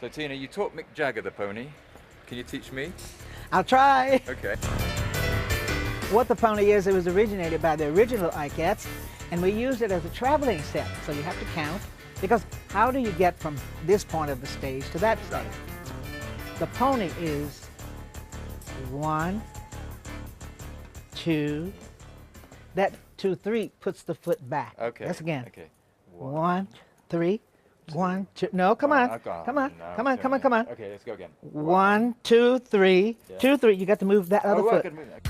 So Tina, you taught Mick Jagger the pony. Can you teach me? I'll try. Okay. What the pony is, it was originated by the original ICATs, and we used it as a traveling set. So you have to count, because how do you get from this point of the stage to that stage? The pony is 1, 2, that 2, 3 puts the foot back. Okay. That's again. Okay. 1, 3, 1, 2. No, come on. Come on. No, Come on. Come on. Come on. Okay, let's go again. 1, 2, 3. Yeah. 2, 3. You got to move that other I foot. can move that.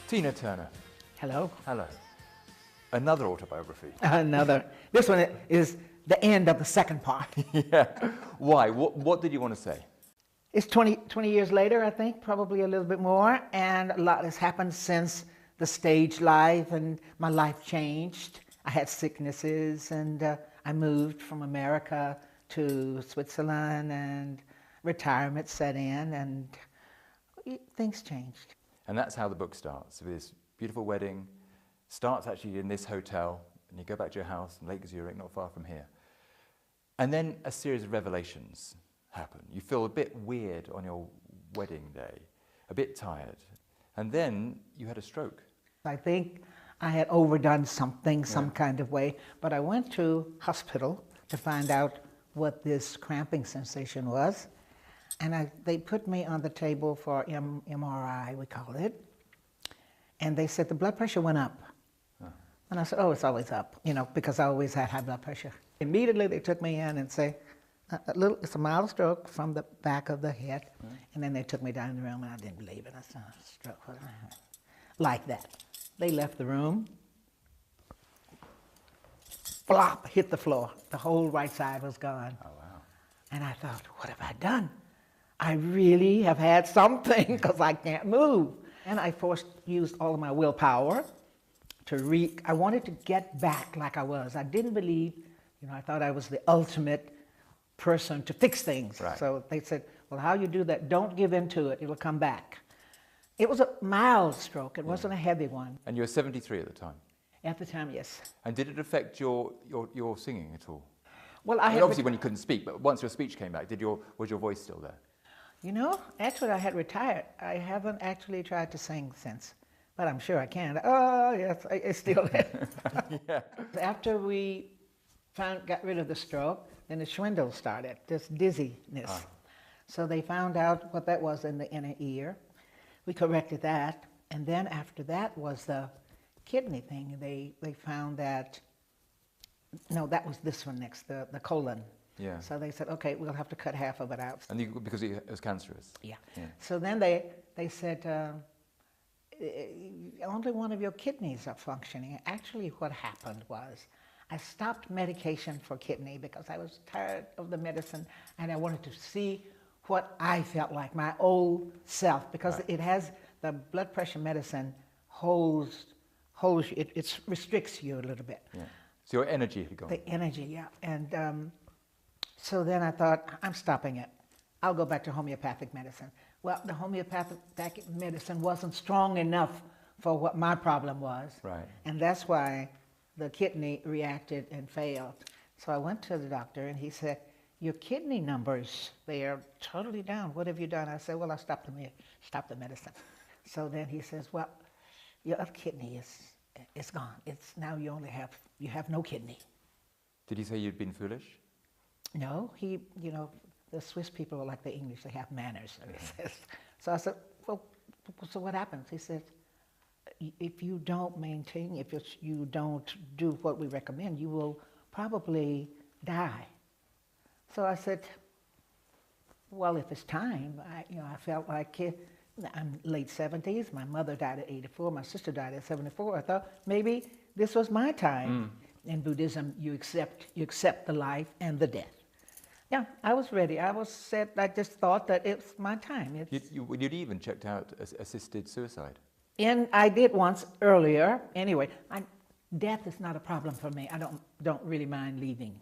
Tina Turner. Hello. Hello. Another autobiography. Another. This one is the end of the second part. Yeah. Why? What did you want to say? It's 20 years later, I think, probably a little bit more, and a lot has happened since the stage life, and my life changed. I had sicknesses, and I moved from America to Switzerland, and retirement set in, and things changed. And that's how the book starts, with this beautiful wedding. Starts actually in this hotel, and you go back to your house in Lake Zurich, not far from here. And then a series of revelations happen. You feel a bit weird on your wedding day, a bit tired. And then you had a stroke. I think I had overdone something, some kind of way, but I went to hospital to find out what this cramping sensation was. And they put me on the table for MRI, we call it. And they said the blood pressure went up. And I said, oh, it's always up, because I always had high blood pressure. Immediately they took me in and say, it's a mild stroke from the back of the head. And then they took me down in the room, and I didn't believe it. I said, stroke, like that. They left the room. Flop, hit the floor. The whole right side was gone. Oh, wow. And I thought, what have I done? I really have had something, because I can't move. And I used all of my willpower I wanted to get back like I was. I didn't believe, I thought I was the ultimate person to fix things. Right. So they said, well, how you do that, don't give in to it, it'll come back. It was a mild stroke, it wasn't a heavy one. And you were 73 at the time? At the time, yes. And did it affect your singing at all? Well, obviously when you couldn't speak, but once your speech came back, was your voice still there? Actually I had retired. I haven't actually tried to sing since, but I'm sure I can. Oh, yes, it's still there. Yeah. After we got rid of the stroke, then the swindle started, this dizziness. So they found out what that was in the inner ear. We corrected that, and then after that was the kidney thing. They found that, no, that was this one next, the colon. Yeah. So they said, okay, we'll have to cut half of it out. And because it was cancerous? Yeah. So then they said, only one of your kidneys are functioning. Actually, what happened was I stopped medication for kidney because I was tired of the medicine, and I wanted to see what I felt like, my old self, because it has, the blood pressure medicine holds you, it restricts you a little bit. Yeah. So your energy had gone. The energy, yeah. And so then I thought, I'm stopping it. I'll go back to homeopathic medicine. Well, the homeopathic medicine wasn't strong enough for what my problem was. Right. And that's why the kidney reacted and failed. So I went to the doctor, and he said, your kidney numbers, they are totally down. What have you done? I said, well, I stopped the medicine. So then he says, well, your other kidney is gone. It's now you have no kidney. Did he say you'd been foolish? No, the Swiss people are like the English, they have manners. So I said, well, so what happens? He said, if you don't maintain, if you don't do what we recommend, you will probably die. So I said, well, if it's time, I felt like I'm late 70s. My mother died at 84. My sister died at 74. I thought maybe this was my time. In Buddhism, you accept the life and the death. Yeah, I was ready. I just thought that it's my time. You'd even checked out assisted suicide. And I did once earlier. Anyway, death is not a problem for me. I don't really mind leaving.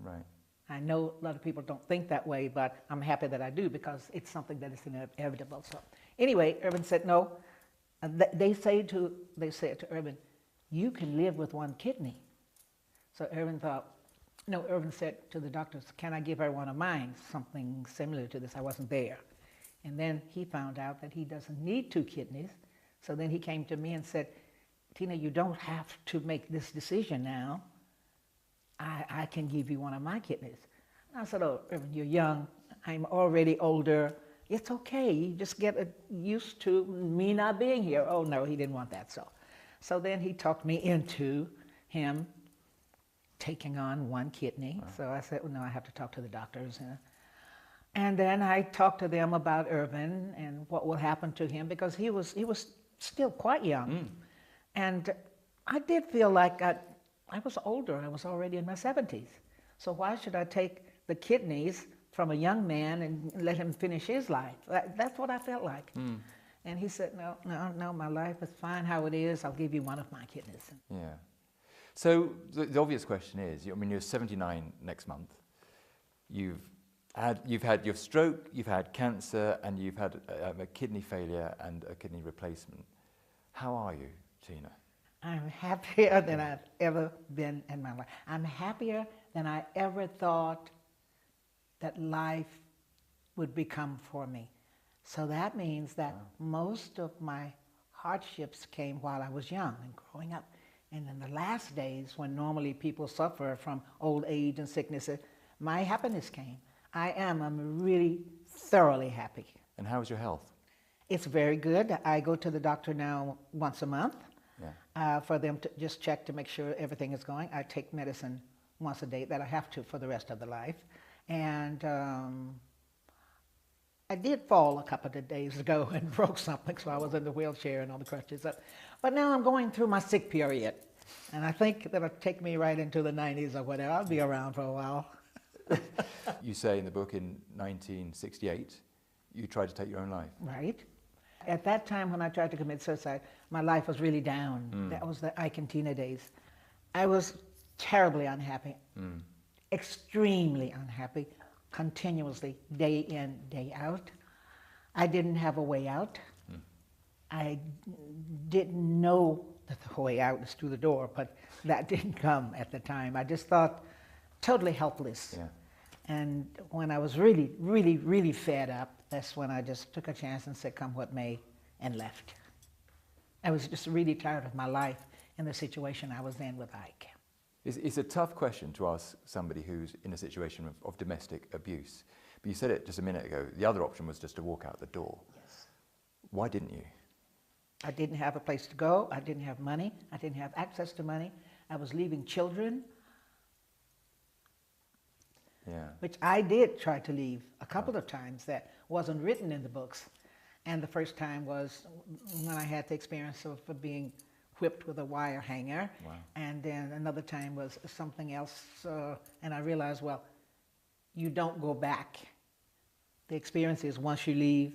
Right. I know a lot of people don't think that way, but I'm happy that I do because it's something that is inevitable. So anyway, Irvin said no. They said to Irvin, "You can live with one kidney." So Irvin said to the doctors, "Can I give her one of mine?" Something similar to this. I wasn't there. And then he found out that he doesn't need 2 kidneys. So then he came to me and said, "Tina, you don't have to make this decision now. I can give you one of my kidneys." And I said, "Oh, Irvin, you're young. I'm already older. It's okay. You just get used to me not being here." Oh, no, he didn't want that. So then he talked me into him taking on 1 kidney. Wow. So I said, "Well, no, I have to talk to the doctors." And then I talked to them about Irvin and what will happen to him because he was still quite young. And I did feel like I was older. I was already in my 70s. So why should I take the kidneys from a young man and let him finish his life? That's what I felt like. And he said, no, my life is fine how it is. I'll give you one of my kidneys. Yeah. So the obvious question is, I mean, you're 79 next month. You've had your stroke, you've had cancer, and you've had a kidney failure and a kidney replacement. How are you, Tina? I'm happier than I've ever been in my life. I'm happier than I ever thought that life would become for me. So that means that most of my hardships came while I was young and growing up. And in the last days, when normally people suffer from old age and sickness, my happiness came. I'm really thoroughly happy. And how is your health? It's very good. I go to the doctor now once a month. Yeah. For them to just check to make sure everything is going. I take medicine once a day that I have to for the rest of the life. And I did fall a couple of days ago and broke something, so I was in the wheelchair and all the crutches. But now I'm going through my sick period. And I think that'll take me right into the 90s or whatever. I'll be around for a while. You say in the book in 1968, you tried to take your own life. Right. At that time when I tried to commit suicide, my life was really down. That was the Ike and Tina days. I was terribly unhappy, extremely unhappy, continuously, day in, day out. I didn't have a way out. I didn't know that the way out is through the door, but that didn't come at the time. I just thought totally helpless. Yeah. And when I was really, really, really fed up, that's when I just took a chance and said, come what may, and left. I was just really tired of my life and the situation I was in with Ike. It's a tough question to ask somebody who's in a situation of domestic abuse. But you said it just a minute ago, the other option was just to walk out the door. Yes. Why didn't you? I didn't have a place to go. I didn't have money. I didn't have access to money. I was leaving children. Yeah. Which I did try to leave a couple of times. That wasn't written in the books. And the first time was when I had the experience of being whipped with a wire hanger. Wow. And then another time was something else. And I realized, well, you don't go back. The experience is once you leave,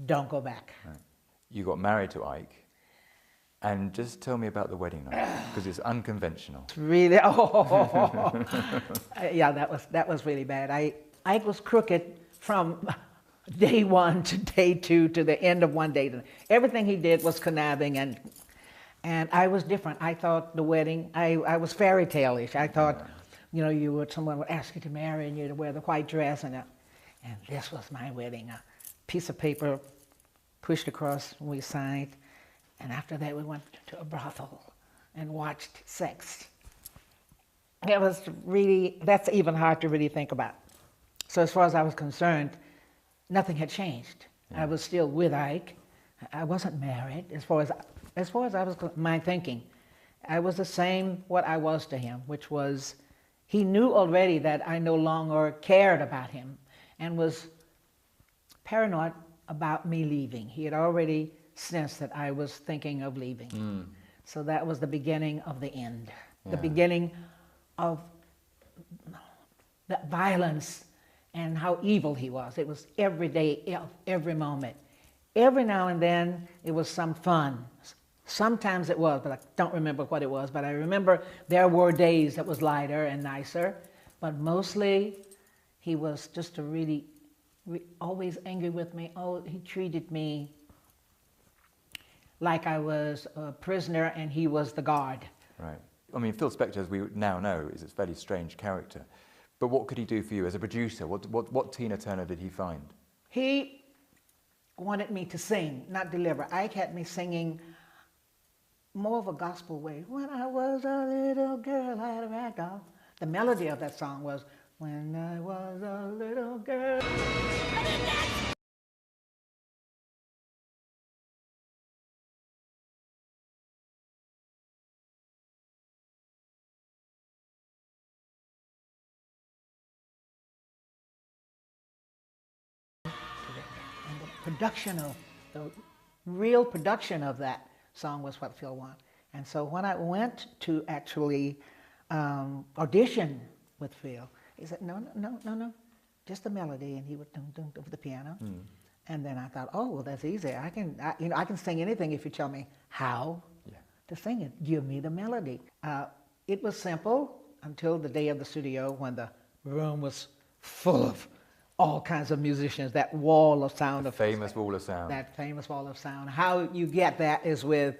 don't go back. Right. You got married to Ike. And just tell me about the wedding night, because it's unconventional. It's really, yeah, that was really bad. Ike was crooked from day 1 to day 2 to the end of one day. Everything he did was conniving, and I was different. I thought the wedding, I was fairy tale-ish. I thought, you know, someone would ask you to marry and you to wear the white dress, and this was my wedding. A piece of paper pushed across, and we signed. And after that, we went to a brothel and watched sex. It was really, that's even hard to really think about. So as far as I was concerned, nothing had changed. Yeah. I was still with Ike. I wasn't married. As far as I was, my thinking, I was the same what I was to him, which was, he knew already that I no longer cared about him and was paranoid about me leaving. He had already sensed that I was thinking of leaving. So that was the beginning of the end, the beginning of that violence and how evil he was. It was every day, every moment. Every now and then, it was some fun. Sometimes it was, but I don't remember what it was. But I remember there were days that was lighter and nicer. But mostly, he was just a really, always angry with me. Oh, he treated me like I was a prisoner and he was the guard. Right. I mean, Phil Spector, as we now know, is a fairly strange character. But what could he do for you as a producer? What Tina Turner did he find? He wanted me to sing, not deliver. Ike had me singing more of a gospel way. When I was a little girl, I had a rag doll. The melody of that song was, when I was a little girl. And the production of, the real production of that song was what Phil wanted. And so when I went to actually audition with Phil, he said, no, just the melody, and he would dum with the piano. And then I thought, oh, well, that's easy. I can sing anything if you tell me how to sing it. Give me the melody. It was simple until the day of the studio when the room was full of all kinds of musicians, that wall of sound. The famous wall of sound. That famous wall of sound. How you get that is with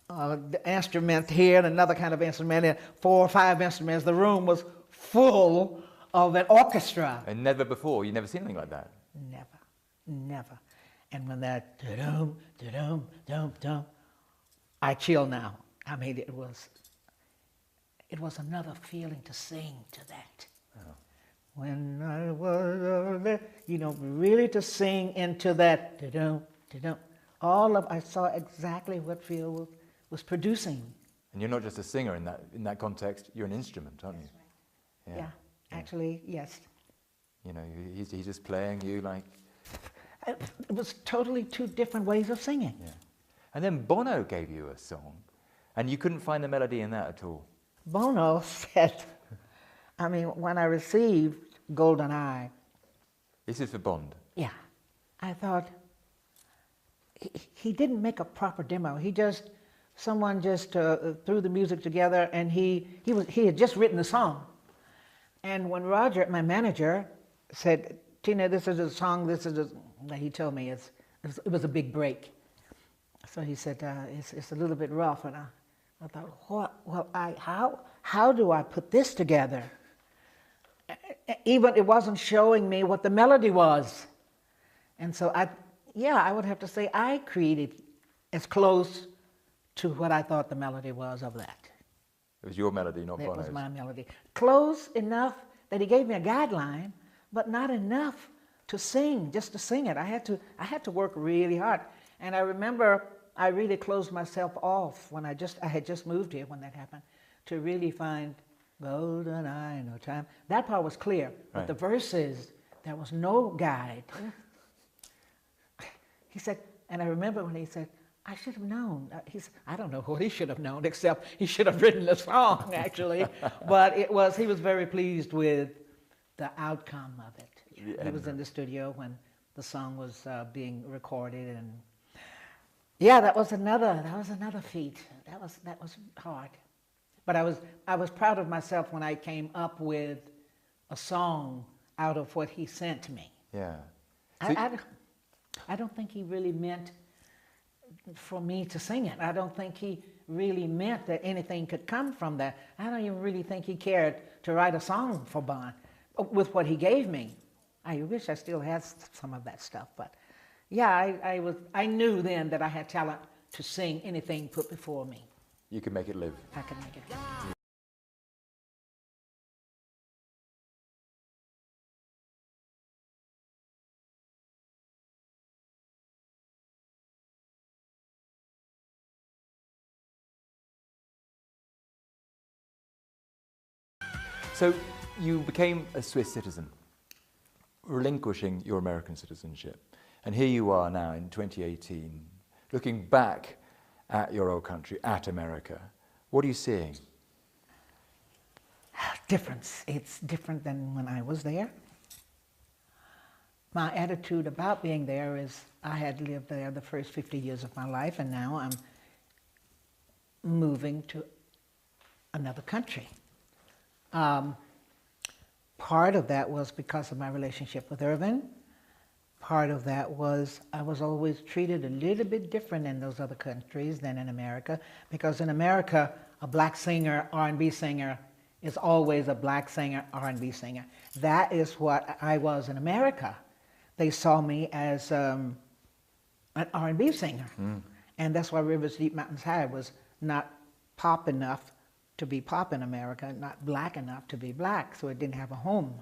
the instrument here and another kind of instrument, and 4 or 5 instruments. The room was full of an orchestra. And never before, you've never seen anything like that? Never. And when that da-dum, da-dum, dum, dum, I chill now. I mean, it was another feeling to sing to that. Oh. When I was there, really to sing into that da-dum, da-dum. I saw exactly what Phil was producing. And you're not just a singer in that context, you're an instrument, aren't you? Right. Yeah, actually, yes. He's just playing you like... It was totally 2 different ways of singing. Yeah. And then Bono gave you a song, and you couldn't find the melody in that at all. Bono said, when I received Golden Eye... This is for Bond? Yeah. I thought, he didn't make a proper demo. Someone just threw the music together, and he had just written the song. And when Roger, my manager, said, Tina, this is a song, he told me it was a big break. So he said, it's a little bit rough. And I thought, how do I put this together? Even it wasn't showing me what the melody was. And so I would have to say I created as close to what I thought the melody was of that. It was your melody, not Bono's. It was my melody. Close enough that he gave me a guideline, but not enough to sing, just to sing it. I had to work really hard. And I remember I really closed myself off when I had just moved here when that happened, to really find golden eye, no time. That part was clear, but the verses, there was no guide. He said, and I remember when he said, I should have known. I don't know what he should have known, except he should have written the song, actually. But he was very pleased with the outcome of it. He was in the studio when the song was being recorded, and that was another feat. That was hard. But I was proud of myself when I came up with a song out of what he sent me. Yeah. I don't think he really meant for me to sing it. I don't think he really meant that anything could come from that. I don't even really think he cared to write a song for Bond with what he gave me. I wish I still had some of that stuff, but I knew then that I had talent to sing anything put before me. You could make it live. I could make it live. So you became a Swiss citizen, relinquishing your American citizenship. And here you are now in 2018, looking back at your old country, at America. What are you seeing? Difference. It's different than when I was there. My attitude about being there is I had lived there the first 50 years of my life, and now I'm moving to another country. Part of that was because of my relationship with Irvin. Part of that was I was always treated a little bit different in those other countries than in America, because in America, a black singer, R&B singer, is always a black singer, R&B singer. That is what I was in America. They saw me as an R&B singer. And that's why Rivers Deep Mountains High was not pop enough to be pop in America, not black enough to be black, so it didn't have a home.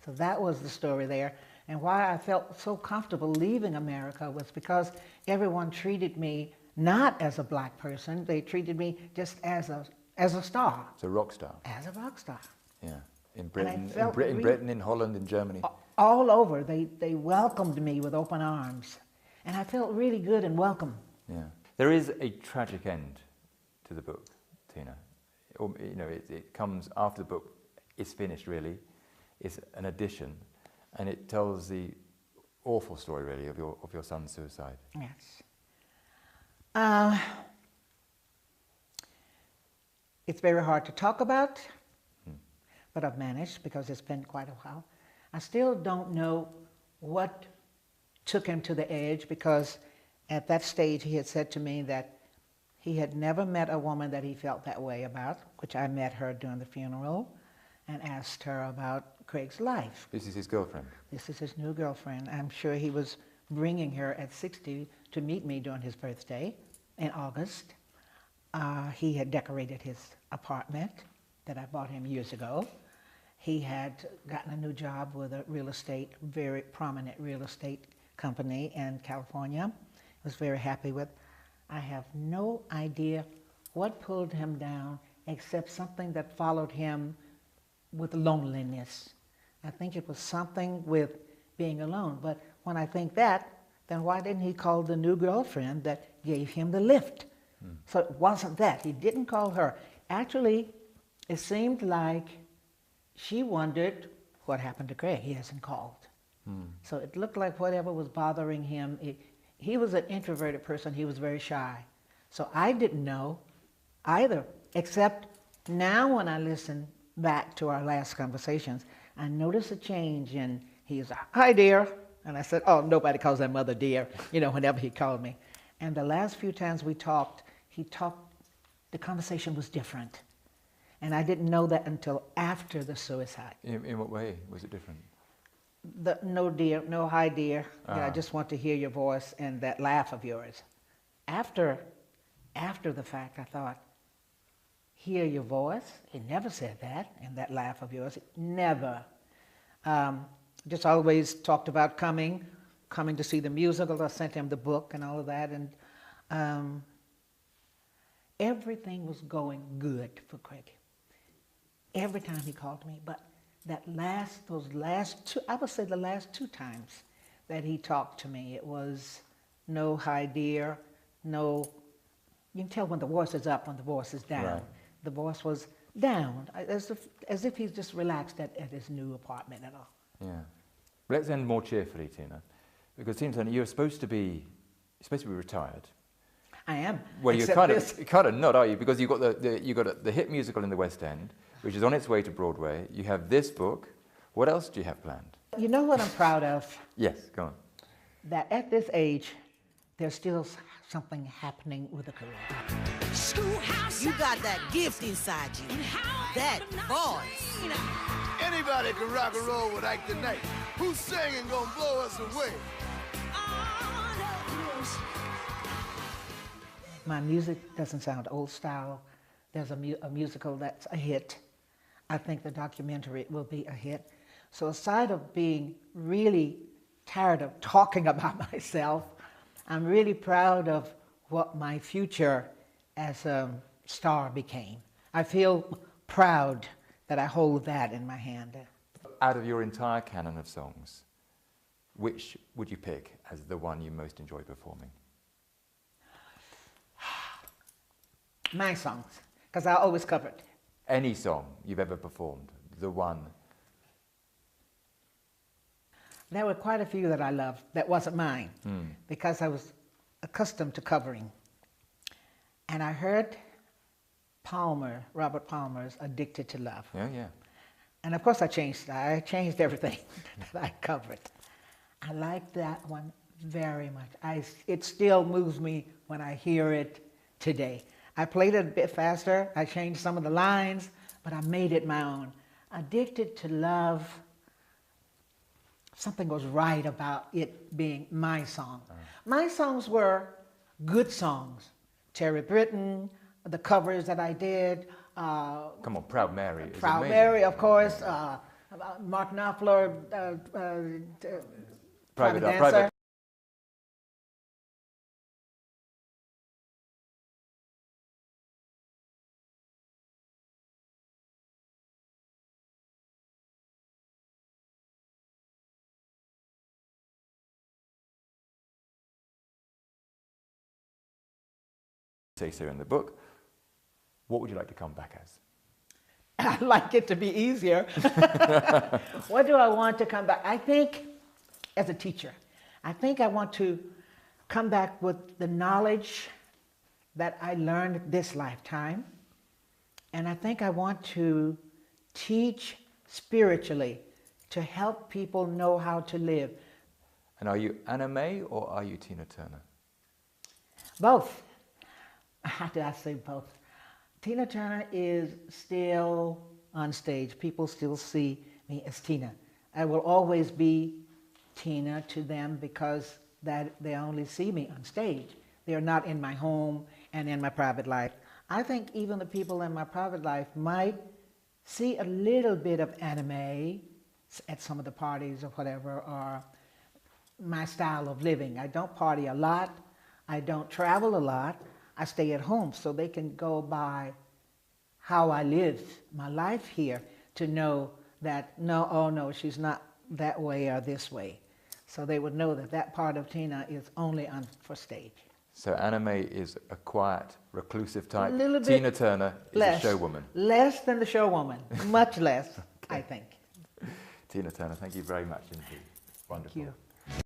So that was the story there. And why I felt so comfortable leaving America was because everyone treated me not as a black person, they treated me just as a star. As a rock star. As a rock star. Yeah, in Britain, really, Britain, in Holland, in Germany. All over, they welcomed me with open arms. And I felt really good and welcome. Yeah. There is a tragic end to the book, Tina. You know, it comes after the book is finished, really. It's an addition, and it tells the awful story, really, of your son's suicide. Yes. It's very hard to talk about, but I've managed because it's been quite a while. I still don't know what took him to the edge, because at that stage he had said to me that he had never met a woman that he felt that way about, which I met her during the funeral and asked her about Craig's life. This is his girlfriend? This is his new girlfriend. I'm sure he was bringing her at 60 to meet me during his birthday in August. He had decorated his apartment that I bought him years ago. He had gotten a new job with a very prominent real estate company in California. I was very happy with. I have no idea what pulled him down except something that followed him with loneliness. I think it was something with being alone. But when I think that, then why didn't he call the new girlfriend that gave him the lift? So it wasn't that. He didn't call her. Actually, it seemed like she wondered what happened to Craig. He hasn't called. So it looked like whatever was bothering him, he was an introverted person. He was very shy. So I didn't know either, except now when I listen back to our last conversations, I notice a change in, he was like, "Hi, dear." And I said, "Oh, nobody calls their mother dear," whenever he called me. And the last few times we talked, the conversation was different. And I didn't know that until after the suicide. In what way was it different? The "no dear," "no hi dear," I just want to hear your voice, and that laugh of yours. After the fact, I thought, hear your voice? He never said that, and that laugh of yours, never. Just always talked about coming to see the musical. I sent him the book and all of that, and everything was going good for Craig. Every time he called me, but those last two, I would say the last two times that he talked to me, it was no hi dear, no, you can tell when the voice is up, when the voice is down. Right. The voice was down, as if he's just relaxed at his new apartment and all. Yeah. Let's end more cheerfully, Tina, because Tina, you're supposed to be retired. I am. Well, you're kind of not, are you? Because you've got the hit musical in the West End, which is on its way to Broadway. You have this book. What else do you have planned? You know what I'm proud of? Yes, go on. That at this age, there's still something happening with a career. You got that gift inside you, that voice. Anybody can rock and roll with Ike tonight. Who's singing gonna blow us away? My music doesn't sound old style. There's a musical that's a hit. I think the documentary will be a hit. So aside of being really tired of talking about myself, I'm really proud of what my future as a star became. I feel proud that I hold that in my hand. Out of your entire canon of songs, which would you pick as the one you most enjoy performing? My songs, because I always cover it. Any song you've ever performed, the one. There were quite a few that I loved that wasn't mine, because I was accustomed to covering. And I heard Robert Palmer's Addicted to Love. Yeah, yeah. And of course I changed everything that I covered. I like that one very much. It still moves me when I hear it today. I played it a bit faster, I changed some of the lines, but I made it my own. Addicted to Love, something was right about it being my song. My songs were good songs. Terry Britton, the covers that I did. Come on, Proud Mary. Is Proud amazing. Mary, of course. Mark Knopfler, Private Dancer. Say so in the book. What would you like to come back as? I'd like it to be easier. What do I want to come back? I think, as a teacher, I think I want to come back with the knowledge that I learned this lifetime. And I think I want to teach spiritually to help people know how to live. And are you Anna Mae or are you Tina Turner? Both. How did I say both? Tina Turner is still on stage. People still see me as Tina. I will always be Tina to them because they only see me on stage. They are not in my home and in my private life. I think even the people in my private life might see a little bit of anime at some of the parties or whatever, or my style of living. I don't party a lot. I don't travel a lot. I stay at home, so they can go by how I live my life here to know that, no, oh no, she's not that way or this way. So they would know that that part of Tina is only on for stage. So Anna Mae is a quiet, reclusive type. A little bit Tina Turner is less, a showwoman. Less than the showwoman, much less, I think. Tina Turner, thank you very much indeed. Wonderful. Thank you.